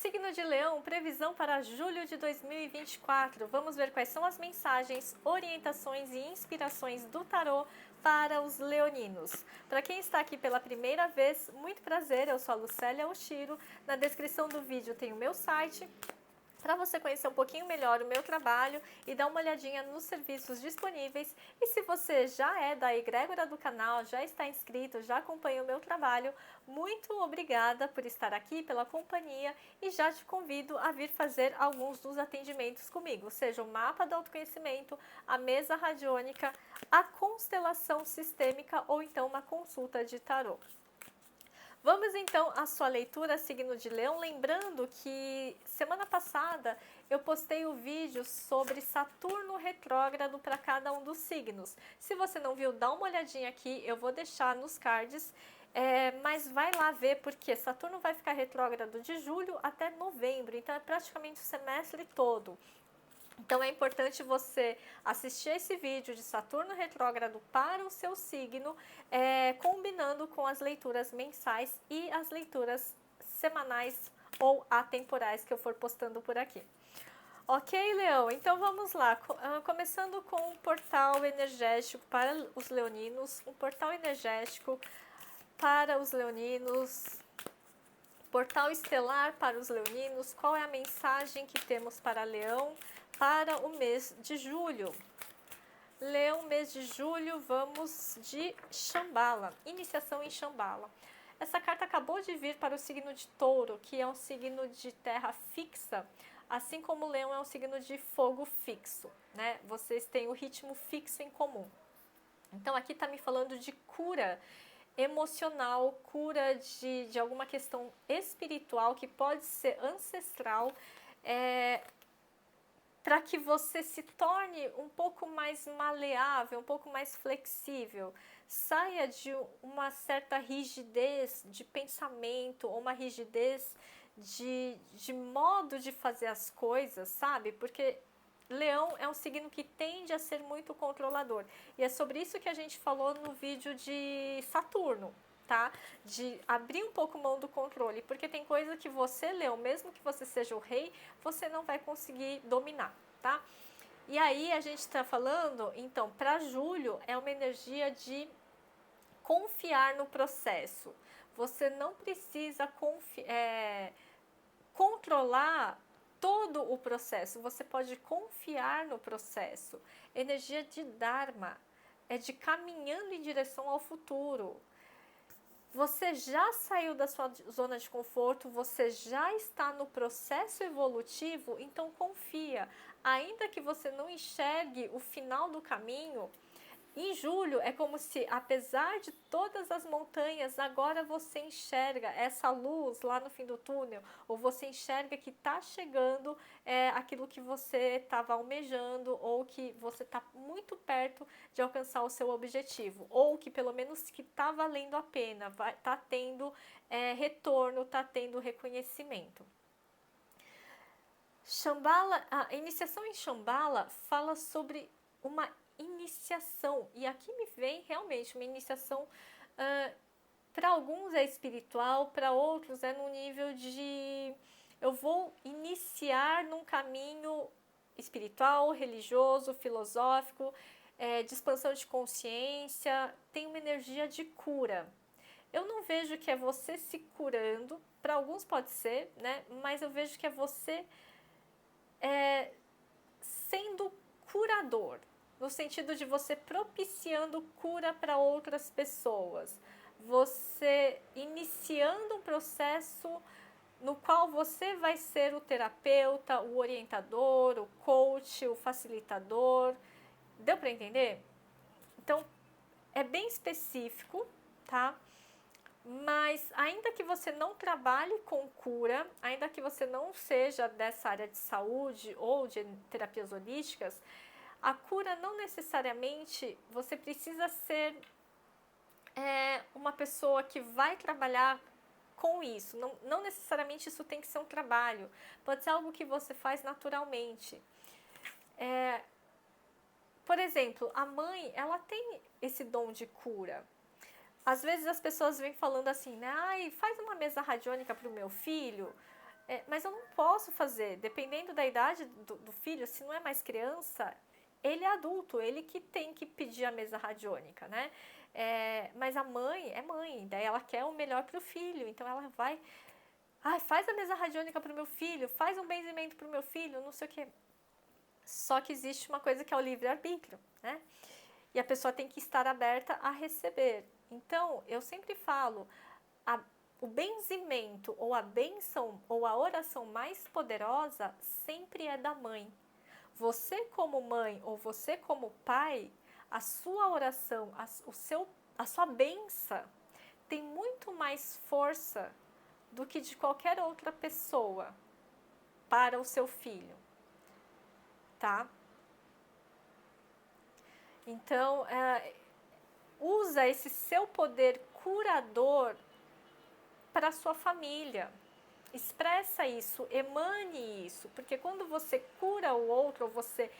Signo de Leão, previsão para julho de 2024. Vamos ver quais são as mensagens, orientações e inspirações do tarô para os leoninos. Para quem está aqui pela primeira vez, muito prazer, eu sou a Lucélia Oshiro. Na descrição do vídeo tem o meu site, para você conhecer um pouquinho melhor o meu trabalho e dar uma olhadinha nos serviços disponíveis. E se você já é da egrégora do canal, já está inscrito, já acompanha o meu trabalho, muito obrigada por estar aqui, pela companhia, e já te convido a vir fazer alguns dos atendimentos comigo, seja o mapa do autoconhecimento, a mesa radiônica, a constelação sistêmica ou então uma consulta de tarô. Vamos então à sua leitura, signo de Leão, lembrando que semana passada eu postei o vídeo sobre Saturno retrógrado para cada um dos signos. Se você não viu, dá uma olhadinha aqui, eu vou deixar nos cards, mas vai lá ver porque Saturno vai ficar retrógrado de julho até novembro, então é praticamente o semestre todo. Então é importante você assistir esse vídeo de Saturno retrógrado para o seu signo, combinando com as leituras mensais e as leituras semanais ou atemporais que eu for postando por aqui. Ok, Leão? Então vamos lá, começando com um portal energético para os leoninos, um portal energético para os leoninos, portal estelar para os leoninos. Qual é a mensagem que temos para Leão para o mês de julho? Leão, mês de julho, vamos de Shambhala, iniciação em Shambhala. Essa carta acabou de vir para o signo de Touro, que é um signo de terra fixa, assim como o Leão é um signo de fogo fixo, né? Vocês têm o ritmo fixo em comum. Então aqui está me falando de cura emocional, cura de alguma questão espiritual que pode ser ancestral, para que você se torne um pouco mais maleável, um pouco mais flexível. Saia de uma certa rigidez de pensamento ou uma rigidez de modo de fazer as coisas, sabe? Porque Leão é um signo que tende a ser muito controlador. E é sobre isso que a gente falou no vídeo de Saturno, tá? De abrir um pouco mão do controle, porque tem coisa que você, Leão, mesmo que você seja o rei, você não vai conseguir dominar, tá? E aí a gente está falando, então, para julho é uma energia de confiar no processo. Você não precisa controlar todo o processo, você pode confiar no processo. Energia de Dharma, é de caminhando em direção ao futuro. Você já saiu da sua zona de conforto, você já está no processo evolutivo, então confia. Ainda que você não enxergue o final do caminho, em julho é como se, apesar de todas as montanhas, agora você enxerga essa luz lá no fim do túnel, ou você enxerga que está chegando aquilo que você estava almejando, ou que você está muito perto de alcançar o seu objetivo, ou que pelo menos que está valendo a pena, está tendo retorno, está tendo reconhecimento. Shambhala, a iniciação em Shambhala fala sobre uma iniciação, e aqui me vem realmente uma iniciação, para alguns é espiritual, para outros é no nível de eu vou iniciar num caminho espiritual, religioso, filosófico, de expansão de consciência, tem uma energia de cura. Eu não vejo que é você se curando, para alguns pode ser, né? Mas eu vejo que é você sendo curador, no sentido de você propiciando cura para outras pessoas, você iniciando um processo no qual você vai ser o terapeuta, o orientador, o coach, o facilitador. Deu para entender? Então, é bem específico, tá? Mas ainda que você não trabalhe com cura, ainda que você não seja dessa área de saúde ou de terapias holísticas, a cura não necessariamente você precisa ser uma pessoa que vai trabalhar com isso. Não necessariamente isso tem que ser um trabalho. Pode ser algo que você faz naturalmente. Por exemplo, a mãe, ela tem esse dom de cura. Às vezes as pessoas vêm falando assim, né? Ai, faz uma mesa radiônica para o meu filho. Mas eu não posso fazer, dependendo da idade do filho, se não é mais criança, ele é adulto, ele que tem que pedir a mesa radiônica, né? Mas a mãe é mãe, daí ela quer o melhor para o filho, então ela vai, faz a mesa radiônica para o meu filho, faz um benzimento para o meu filho, não sei o quê. Só que existe uma coisa que é o livre-arbítrio, né? E a pessoa tem que estar aberta a receber. Então, eu sempre falo, o benzimento ou a bênção ou a oração mais poderosa sempre é da mãe. Você como mãe ou você como pai, a sua oração, a sua bênção tem muito mais força do que de qualquer outra pessoa para o seu filho, tá? Então, usa esse seu poder curador para a sua família. Expressa isso, emane isso, porque quando você cura o outro, ou você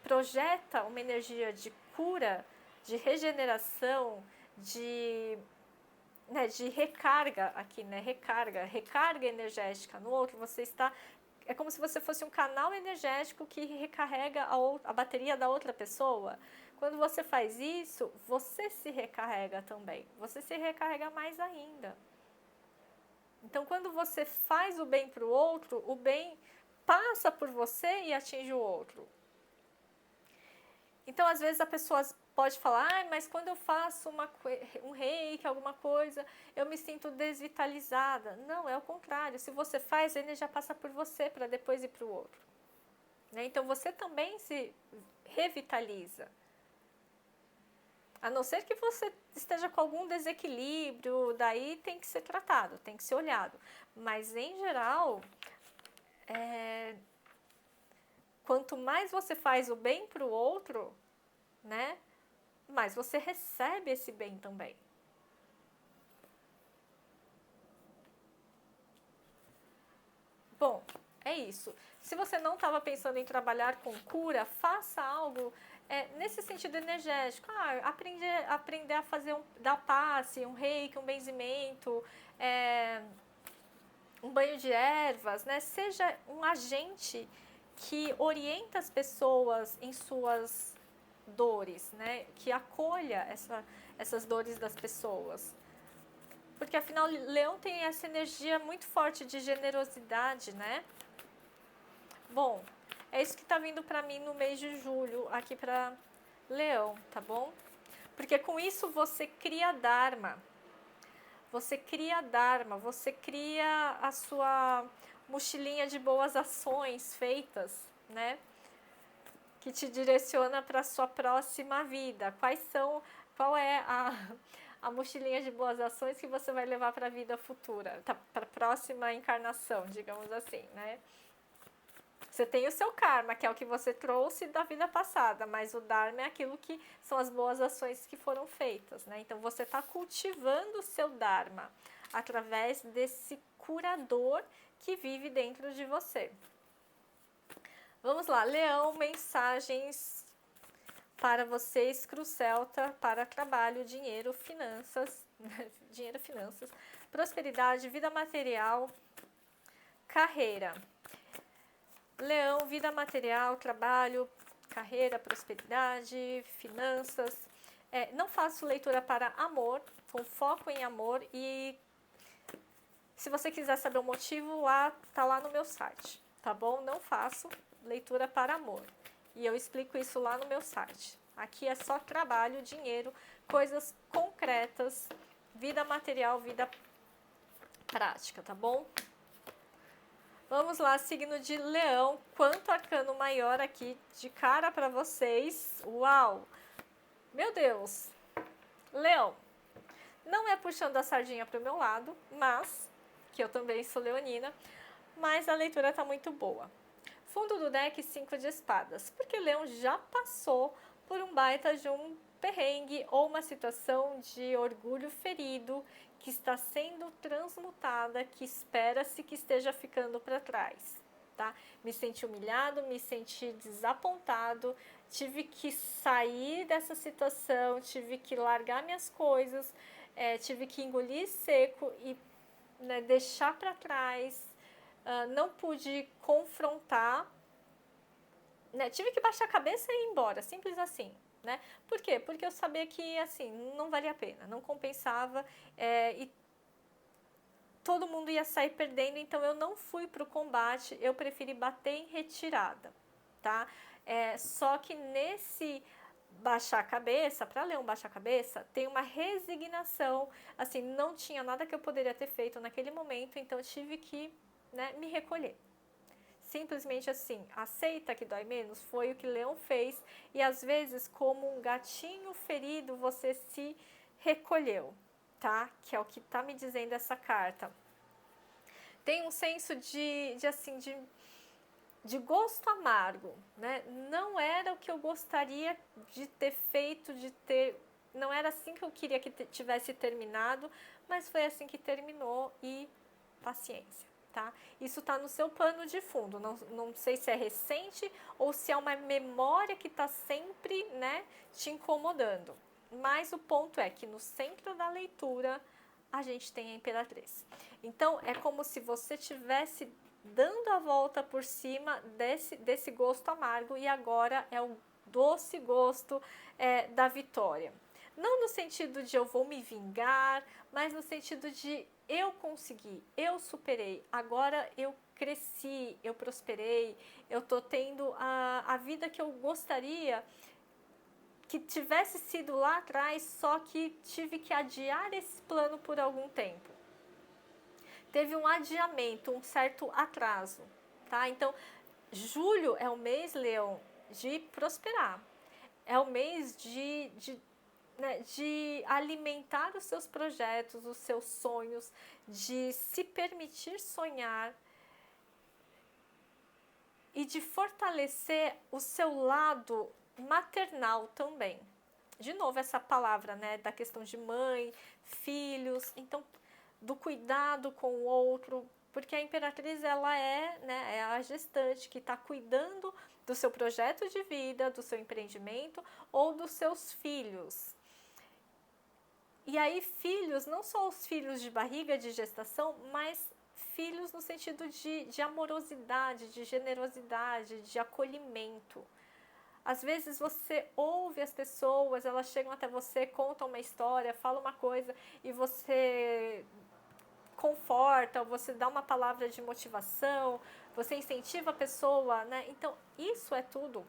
projeta uma energia de cura, de regeneração, de recarga aqui, né? Recarga energética no outro, você está. É como se você fosse um canal energético que recarrega a bateria da outra pessoa. Quando você faz isso, você se recarrega também. Você se recarrega mais ainda. Então, quando você faz o bem para o outro, o bem passa por você e atinge o outro. Então, às vezes a pessoa pode falar, mas quando eu faço um reiki, alguma coisa, eu me sinto desvitalizada. Não, é o contrário. Se você faz, ele já passa por você para depois ir para o outro. Né? Então, você também se revitaliza. A não ser que você esteja com algum desequilíbrio, daí tem que ser tratado, tem que ser olhado. Mas, em geral, quanto mais você faz o bem para o outro, né, mais você recebe esse bem também. Bom, é isso. Se você não estava pensando em trabalhar com cura, faça algo nesse sentido energético. Aprender a fazer dar passe, um reiki, um benzimento, um banho de ervas, né? Seja um agente que orienta as pessoas em suas dores, né? Que acolha essas dores das pessoas. Porque afinal, Leão tem essa energia muito forte de generosidade, né? Bom, é isso que tá vindo para mim no mês de julho, aqui para Leão, tá bom? Porque com isso você cria Dharma. Você cria Dharma, você cria a sua mochilinha de boas ações feitas, né? Que te direciona para a sua próxima vida. Qual é a mochilinha de boas ações que você vai levar para a vida futura, para a próxima encarnação, digamos assim, né? Você tem o seu karma, que é o que você trouxe da vida passada, mas o Dharma é aquilo que são as boas ações que foram feitas, né? Então você está cultivando o seu Dharma através desse curador que vive dentro de você. Vamos lá, Leão, mensagens para vocês, Cruz Celta, para trabalho, dinheiro, finanças, prosperidade, vida material, carreira. Leão, vida material, trabalho, carreira, prosperidade, finanças. Não faço leitura para amor, com foco em amor, e se você quiser saber o motivo, tá lá no meu site, tá bom? Não faço leitura para amor. E eu explico isso lá no meu site. Aqui é só trabalho, dinheiro, coisas concretas, vida material, vida prática, tá bom? Vamos lá, signo de Leão. Quanto arcano maior aqui de cara para vocês. Uau! Meu Deus! Leão. Não é puxando a sardinha para o meu lado, mas, que eu também sou leonina, mas a leitura tá muito boa. Fundo do deck, 5 de espadas, porque Leão já passou por um baita de um perrengue ou uma situação de orgulho ferido que está sendo transmutada, que espera-se que esteja ficando para trás, tá? Me senti humilhado, me senti desapontado, tive que sair dessa situação, tive que largar minhas coisas, tive que engolir seco e, né, deixar para trás, não pude confrontar, né? Tive que baixar a cabeça e ir embora, simples assim, né? Por quê? Porque eu sabia que, assim, não valia a pena, não compensava, e todo mundo ia sair perdendo, então eu não fui para o combate, eu preferi bater em retirada, tá? Só que nesse baixar a cabeça, para Leão baixar a cabeça, tem uma resignação, assim, não tinha nada que eu poderia ter feito naquele momento, então eu tive que, né, me recolher. Simplesmente assim, aceita que dói menos, foi o que Leão fez, e às vezes, como um gatinho ferido, você se recolheu, tá? Que é o que tá me dizendo essa carta. Tem um senso de gosto amargo, né? Não era o que eu gostaria de ter feito, não era assim que eu queria que tivesse terminado, mas foi assim que terminou e paciência, tá? Isso tá no seu pano de fundo, não sei se é recente ou se é uma memória que tá sempre, né, te incomodando. Mas o ponto é que no centro da leitura a gente tem a Imperatriz. Então é como se você tivesse dando a volta por cima desse gosto amargo e agora é o doce gosto da vitória. Não no sentido de eu vou me vingar, mas no sentido de eu consegui, eu superei, agora eu cresci, eu prosperei, eu tô tendo a vida que eu gostaria que tivesse sido lá atrás, só que tive que adiar esse plano por algum tempo. Teve um adiamento, um certo atraso, tá? Então, julho é o mês, Leão, de prosperar. É o mês de alimentar os seus projetos, os seus sonhos, de se permitir sonhar e de fortalecer o seu lado maternal também. De novo, essa palavra, né, da questão de mãe, filhos, então, do cuidado com o outro, porque a Imperatriz, ela né, é a gestante que está cuidando do seu projeto de vida, do seu empreendimento ou dos seus filhos. E aí, filhos, não só os filhos de barriga, de gestação, mas filhos no sentido de amorosidade, de generosidade, de acolhimento. Às vezes você ouve as pessoas, elas chegam até você, contam uma história, falam uma coisa e você conforta, você dá uma palavra de motivação, você incentiva a pessoa, né? Então, isso é tudo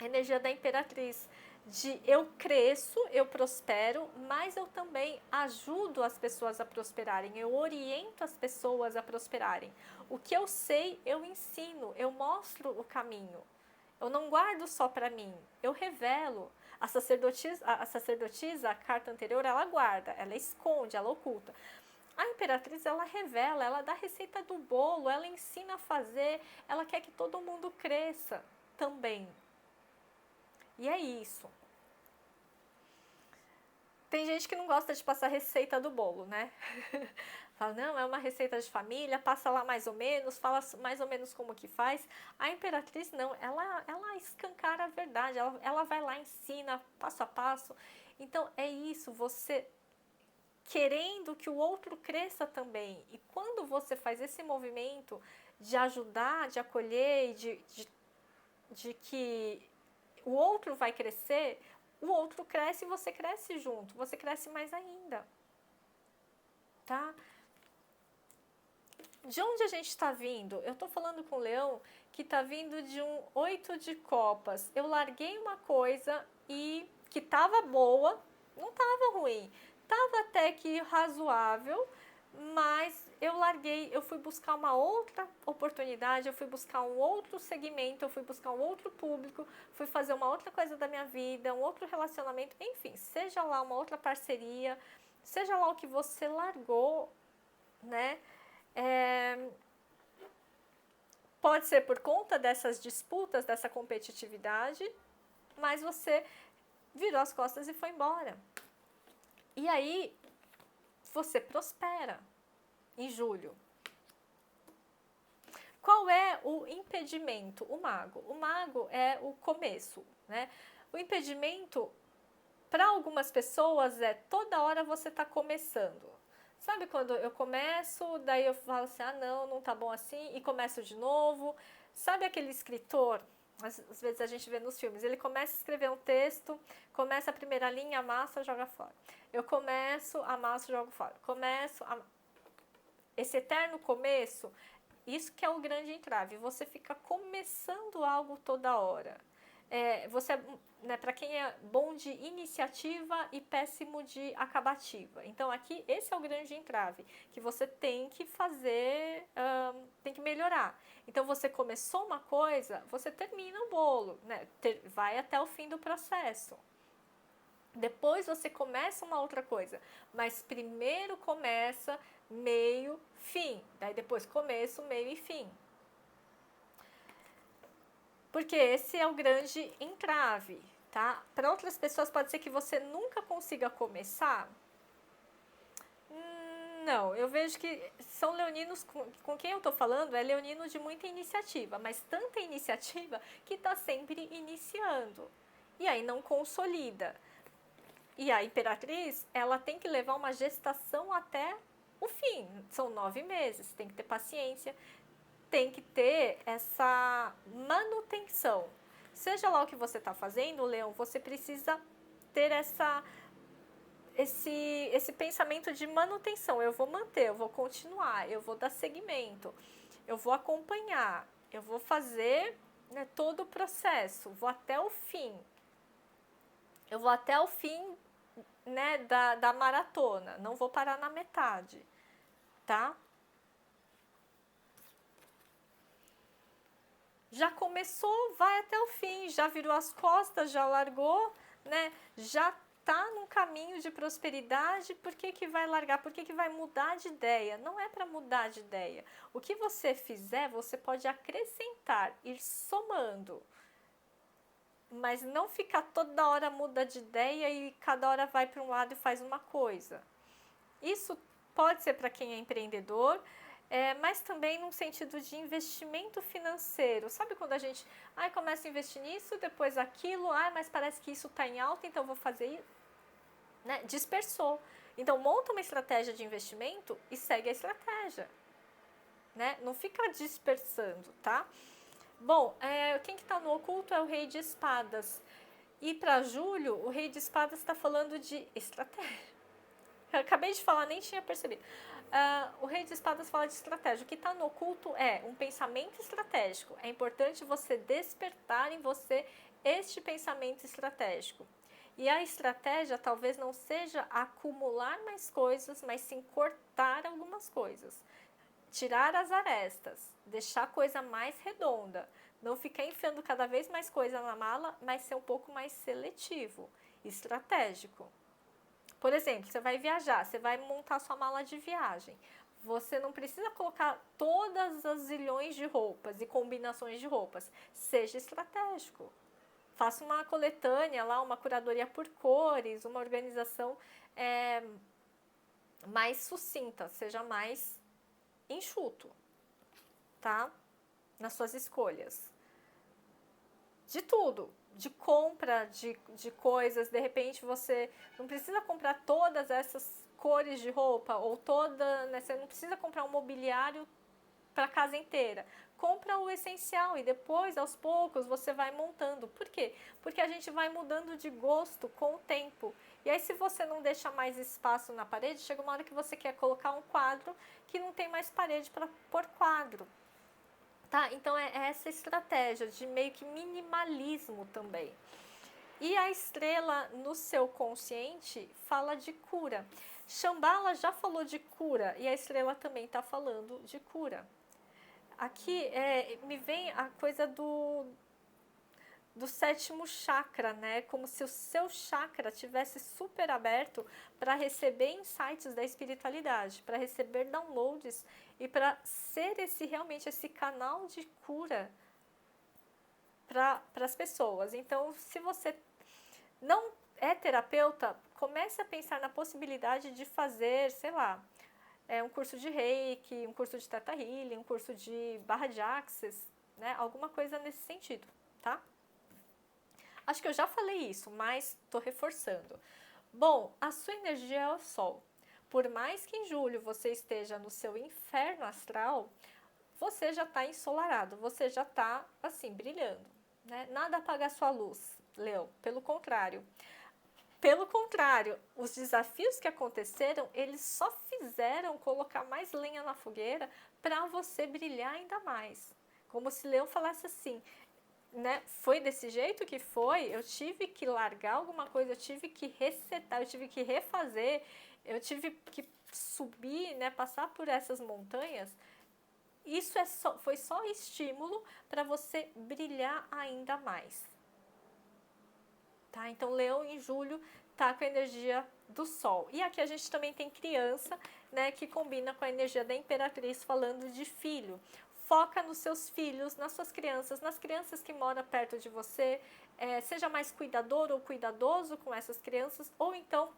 a energia da Imperatriz, de eu cresço, eu prospero, mas eu também ajudo as pessoas a prosperarem, eu oriento as pessoas a prosperarem. O que eu sei, eu ensino, eu mostro o caminho. Eu não guardo só para mim, eu revelo. A sacerdotisa, a carta anterior, ela guarda, ela esconde, ela oculta. A Imperatriz, ela revela, ela dá a receita do bolo, ela ensina a fazer, ela quer que todo mundo cresça também. E é isso. Tem gente que não gosta de passar receita do bolo, né? Fala, não, é uma receita de família, passa lá mais ou menos, fala mais ou menos como que faz. A Imperatriz não, ela escancara a verdade, ela vai lá, ensina passo a passo. Então é isso, você querendo que o outro cresça também. E quando você faz esse movimento de ajudar, de acolher, de que o outro vai crescer, o outro cresce e você cresce junto, você cresce mais ainda, tá? De onde a gente está vindo? Eu estou falando com o Leão que está vindo de um 8 de copas. Eu larguei uma coisa e que estava boa, não estava ruim, estava até que razoável, mas eu larguei, eu fui buscar uma outra oportunidade, eu fui buscar um outro segmento, eu fui buscar um outro público, fui fazer uma outra coisa da minha vida, um outro relacionamento, enfim, seja lá uma outra parceria, seja lá o que você largou, né? Pode ser por conta dessas disputas, dessa competitividade, mas você virou as costas e foi embora. E aí, você prospera em julho. Qual é o impedimento? O mago. O mago é o começo, né? O impedimento, para algumas pessoas, é toda hora você está começando. Sabe quando eu começo, daí eu falo assim, ah não, não tá bom assim, e começo de novo. Sabe aquele escritor, às vezes a gente vê nos filmes, ele começa a escrever um texto, começa a primeira linha, amassa, joga fora. Eu começo, amasso, jogo fora. Esse eterno começo, isso que é o grande entrave, você fica começando algo toda hora. Né, para quem é bom de iniciativa e péssimo de acabativa. Então aqui esse é o grande entrave, que você tem que fazer, tem que melhorar. Então você começou uma coisa, você termina o bolo, né? Vai até o fim do processo. Depois você começa uma outra coisa, mas primeiro começa, meio, fim. Daí depois começo, meio e fim. Porque esse é o grande entrave, tá? Para outras pessoas pode ser que você nunca consiga começar. Não, eu vejo que são leoninos, com quem eu tô falando é leonino de muita iniciativa, mas tanta iniciativa que tá sempre iniciando. E aí não consolida. E a imperatriz, ela tem que levar uma gestação até o fim. São 9 meses, tem que ter paciência, tem que ter essa manutenção. Seja lá o que você está fazendo, Leão, você precisa ter esse pensamento de manutenção. Eu vou manter, eu vou continuar, eu vou dar seguimento, eu vou acompanhar, eu vou fazer, né, todo o processo, vou até o fim. Eu vou até o fim, né, da maratona, não vou parar na metade, tá? Já começou, vai até o fim, já virou as costas, já largou, né? Já tá num caminho de prosperidade, por que que vai largar? Por que que vai mudar de ideia? Não é para mudar de ideia. O que você fizer, você pode acrescentar, ir somando. Mas não ficar toda hora muda de ideia e cada hora vai para um lado e faz uma coisa. Isso pode ser para quem é empreendedor, mas também num sentido de investimento financeiro. Sabe quando a gente começa a investir nisso, depois aquilo, mas parece que isso está em alta, então vou fazer isso. Né? Dispersou. Então monta uma estratégia de investimento e segue a estratégia. Né? Não fica dispersando, tá? Bom, quem que está no oculto é o Rei de Espadas. E para Júlio, o Rei de Espadas está falando de estratégia. Eu acabei de falar, nem tinha percebido. O Rei de Espadas fala de estratégia. O que está no oculto é um pensamento estratégico. É importante você despertar em você este pensamento estratégico. E a estratégia talvez não seja acumular mais coisas, mas sim cortar algumas coisas. Tirar as arestas, deixar a coisa mais redonda. Não ficar enfiando cada vez mais coisa na mala, mas ser um pouco mais seletivo, estratégico. Por exemplo, você vai viajar, você vai montar sua mala de viagem. Você não precisa colocar todas as zilhões de roupas e combinações de roupas. Seja estratégico. Faça uma coletânea lá, uma curadoria por cores, uma organização mais sucinta, seja mais enxuto, tá? Nas suas escolhas. De tudo. De compra de coisas, de repente você não precisa comprar todas essas cores de roupa ou né, você não precisa comprar um mobiliário para a casa inteira. Compra o essencial e depois, aos poucos, você vai montando. Por quê? Porque a gente vai mudando de gosto com o tempo. E aí, se você não deixa mais espaço na parede, chega uma hora que você quer colocar um quadro que não tem mais parede para pôr quadro. Tá? Então é essa estratégia de meio que minimalismo também. E a estrela no seu consciente fala de cura. Shambhala já falou de cura e a estrela também está falando de cura. Aqui me vem a coisa do sétimo chakra, né? Como se o seu chakra tivesse super aberto para receber insights da espiritualidade, para receber downloads e para ser realmente esse canal de cura para as pessoas. Então, se você não é terapeuta, comece a pensar na possibilidade de fazer, sei lá, um curso de Reiki, um curso de Theta Healing, um curso de barra de Access, né? Alguma coisa nesse sentido, tá? Acho que eu já falei isso, mas estou reforçando. Bom, a sua energia é o Sol. Por mais que em julho você esteja no seu inferno astral, você já está ensolarado, você já está assim, brilhando, né? Nada apaga a sua luz, Leão, pelo contrário. Pelo contrário, os desafios que aconteceram, eles só fizeram colocar mais lenha na fogueira para você brilhar ainda mais. Como se Leão falasse assim, né? Foi desse jeito que foi, eu tive que largar alguma coisa, eu tive que resetar, eu tive que refazer, eu tive que subir, né? Passar por essas montanhas. Isso foi só estímulo para você brilhar ainda mais. Tá? Então, Leão em julho tá com a energia do Sol. E aqui a gente também tem criança, né, que combina com a energia da Imperatriz, falando de filho. Foca nos seus filhos, nas suas crianças, nas crianças que moram perto de você. Seja mais cuidador ou cuidadoso com essas crianças, ou então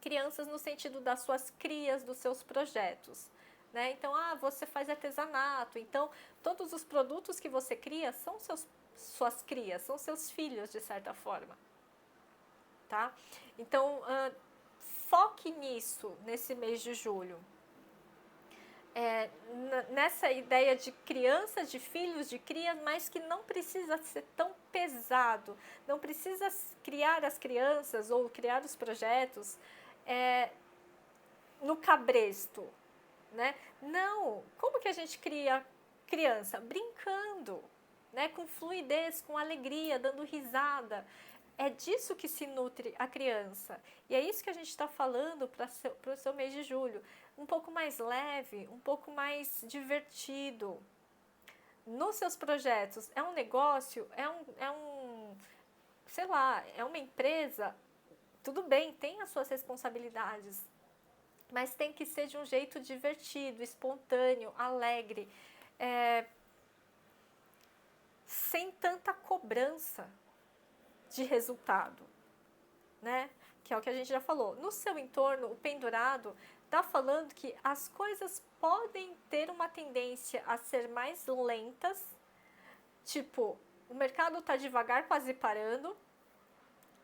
crianças no sentido das suas crias, dos seus projetos. Né? Então, você faz artesanato, então todos os produtos que você cria são suas crias, são seus filhos de certa forma. Tá? Então, foque nisso nesse mês de julho. Nessa ideia de criança, de filhos, de crias, mas que não precisa ser tão pesado, não precisa criar as crianças ou criar os projetos no cabresto, né? Não, como que a gente cria criança? Brincando, né? Com fluidez, com alegria, dando risada. É disso que se nutre a criança. E é isso que a gente está falando para o seu mês de julho. Um pouco mais leve, um pouco mais divertido. Nos seus projetos, é um negócio, sei lá, é uma empresa, tudo bem, tem as suas responsabilidades, mas tem que ser de um jeito divertido, espontâneo, alegre, sem tanta cobrança de resultado, né? Que é o que a gente já falou. No seu entorno, o pendurado está falando que as coisas podem ter uma tendência a ser mais lentas, tipo, o mercado está devagar, quase parando,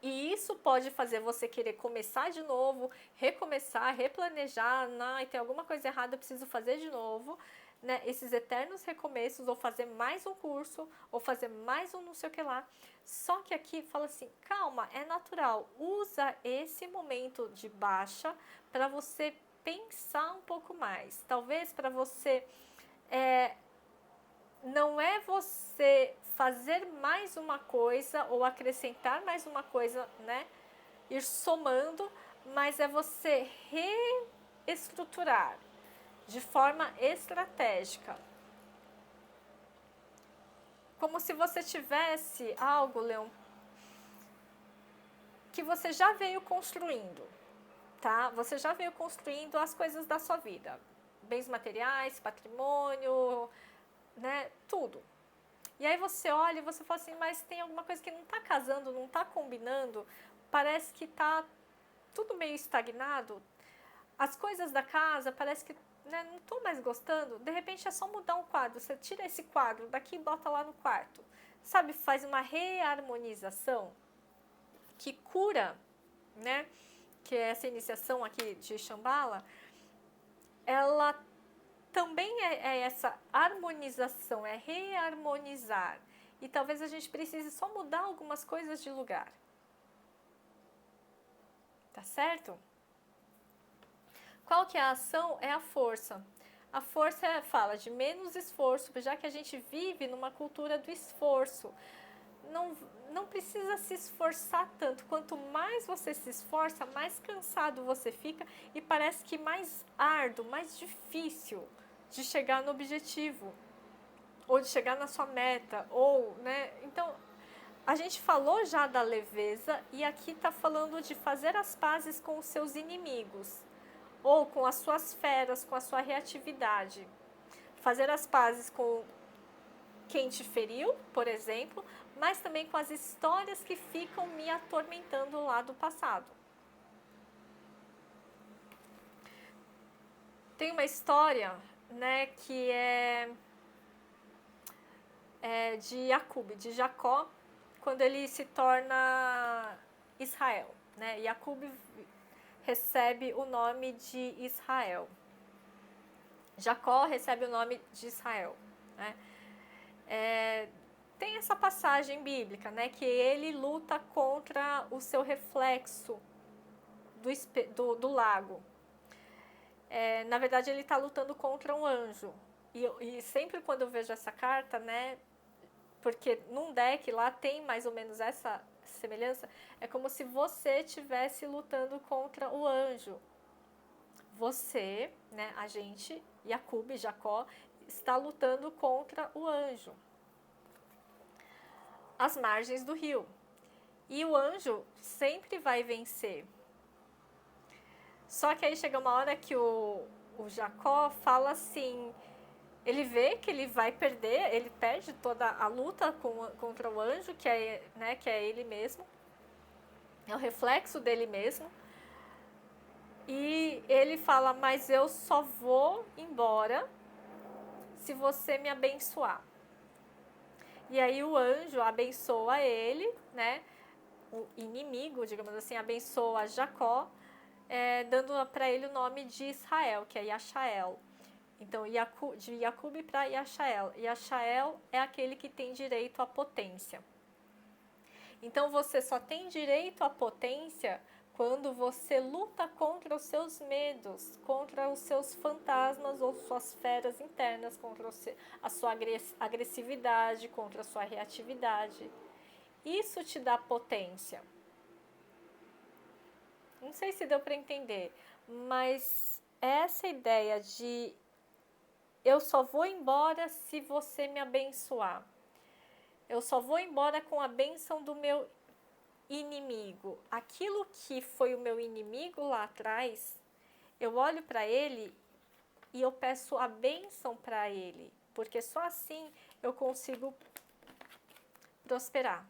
e isso pode fazer você querer começar de novo, recomeçar, replanejar, e tem alguma coisa errada, eu preciso fazer de novo, né? Esses eternos recomeços, ou fazer mais um curso, ou fazer mais um não sei o que lá. Só que aqui fala assim, calma, é natural, usa esse momento de baixa para você pensar um pouco mais. Talvez para você, não é você fazer mais uma coisa ou acrescentar mais uma coisa, né? Ir somando, mas é você reestruturar de forma estratégica. Como se você tivesse algo, Leão, que você já veio construindo, tá? Você já veio construindo as coisas da sua vida. Bens materiais, patrimônio, né? Tudo. E aí você olha e você fala assim, mas tem alguma coisa que não está casando, não está combinando, parece que está tudo meio estagnado. As coisas da casa parece que, né, não estou mais gostando. De repente é só mudar um quadro, você tira esse quadro daqui e bota lá no quarto. Sabe, faz uma reharmonização que cura, né? Que é essa iniciação aqui de Shambhala, ela também é essa harmonização, é reharmonizar. E talvez a gente precise só mudar algumas coisas de lugar. Tá certo? Qual que é a ação? É a força. A força fala de menos esforço, já que a gente vive numa cultura do esforço. Não precisa se esforçar tanto. Quanto mais você se esforça, mais cansado você fica e parece que mais árduo, mais difícil de chegar no objetivo, ou de chegar na sua meta, ou, né? Então, a gente falou já da leveza e aqui está falando de fazer as pazes com os seus inimigos, ou com as suas feras, com a sua reatividade. Fazer as pazes com quem te feriu, por exemplo, mas também com as histórias que ficam me atormentando lá do passado. Tem uma história, né, que é de Jacob, de Jacó, quando ele se torna Israel, né? Jacob recebe o nome de Israel. Jacó recebe o nome de Israel, né? Tem essa passagem bíblica, né, que ele luta contra o seu reflexo do lago. Na verdade, ele está lutando contra um anjo. E sempre quando eu vejo essa carta, né, porque num deck lá tem mais ou menos essa semelhança, é como se você estivesse lutando contra o anjo. Você, né, a gente, Jacob, Jacó, está lutando contra o anjo. Às margens do rio. E o anjo sempre vai vencer. Só que aí chega uma hora que o Jacó fala assim, ele vê que ele vai perder, ele perde toda a luta contra o anjo, que é, né, que é ele mesmo, é o reflexo dele mesmo. E ele fala, mas eu só vou embora se você me abençoar. E aí o anjo abençoa ele, né? O inimigo, digamos assim, abençoa Jacó, dando para ele o nome de Israel, que é Yashael. Então, de Jacob para Yashael. Yashael é aquele que tem direito à potência. Então, você só tem direito à potência quando você luta contra os seus medos, contra os seus fantasmas ou suas feras internas, contra a sua agressividade, contra a sua reatividade. Isso te dá potência. Não sei se deu para entender, mas essa ideia de eu só vou embora se você me abençoar. Eu só vou embora com a bênção do meu inimigo. Aquilo que foi o meu inimigo lá atrás, eu olho para ele e eu peço a bênção para ele, porque só assim eu consigo prosperar.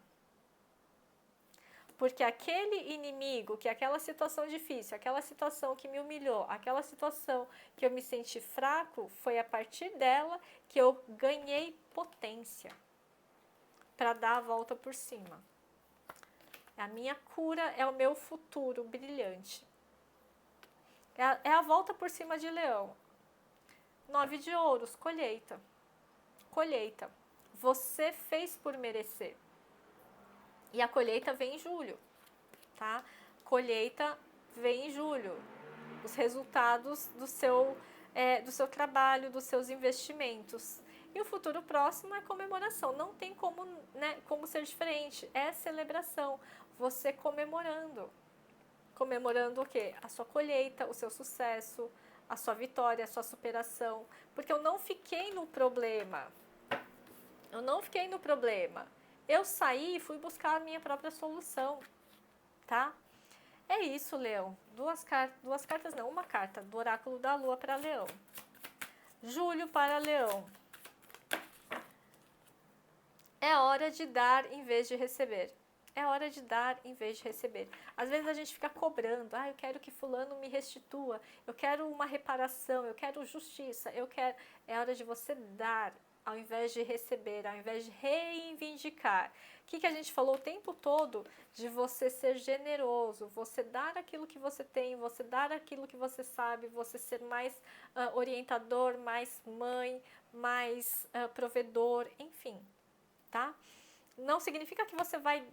Porque aquele inimigo, que aquela situação difícil, aquela situação que me humilhou, aquela situação que eu me senti fraco, foi a partir dela que eu ganhei potência para dar a volta por cima. A minha cura é o meu futuro brilhante. É a volta por cima de Leão. 9 de ouros, colheita. Colheita. Você fez por merecer. E a colheita vem em julho, tá? Colheita vem em julho. Os resultados do seu trabalho, dos seus investimentos. E o futuro próximo é comemoração. Não tem como, né, como ser diferente. É celebração. Você comemorando. Comemorando o quê? A sua colheita, o seu sucesso, a sua vitória, a sua superação. Porque eu não fiquei no problema. Eu não fiquei no problema. Eu saí e fui buscar a minha própria solução, tá? É isso, Leão. Duas cartas não, uma carta do oráculo da lua para Leão. Julho para Leão. É hora de dar em vez de receber. É hora de dar em vez de receber. Às vezes a gente fica cobrando, eu quero que fulano me restitua, eu quero uma reparação, eu quero justiça, eu quero... É hora de você dar ao invés de receber, ao invés de reivindicar. O que a gente falou o tempo todo? De você ser generoso, você dar aquilo que você tem, você dar aquilo que você sabe, você ser mais orientador, mais mãe, mais provedor, enfim, tá? Não significa que você vai,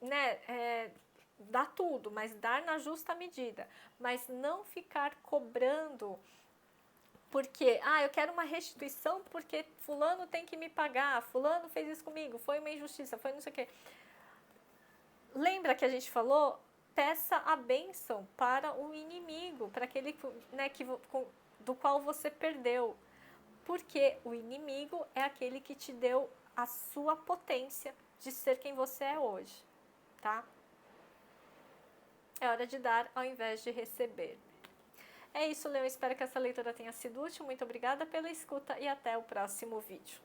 né, dar tudo, mas dar na justa medida. Mas não ficar cobrando porque, eu quero uma restituição porque fulano tem que me pagar, fulano fez isso comigo, foi uma injustiça, foi não sei o quê. Lembra que a gente falou? Peça a bênção para o inimigo, para aquele, né, do qual você perdeu. Porque o inimigo é aquele que te deu a sua potência de ser quem você é hoje, tá? É hora de dar ao invés de receber. É isso, Leão. Espero que essa leitura tenha sido útil. Muito obrigada pela escuta e até o próximo vídeo.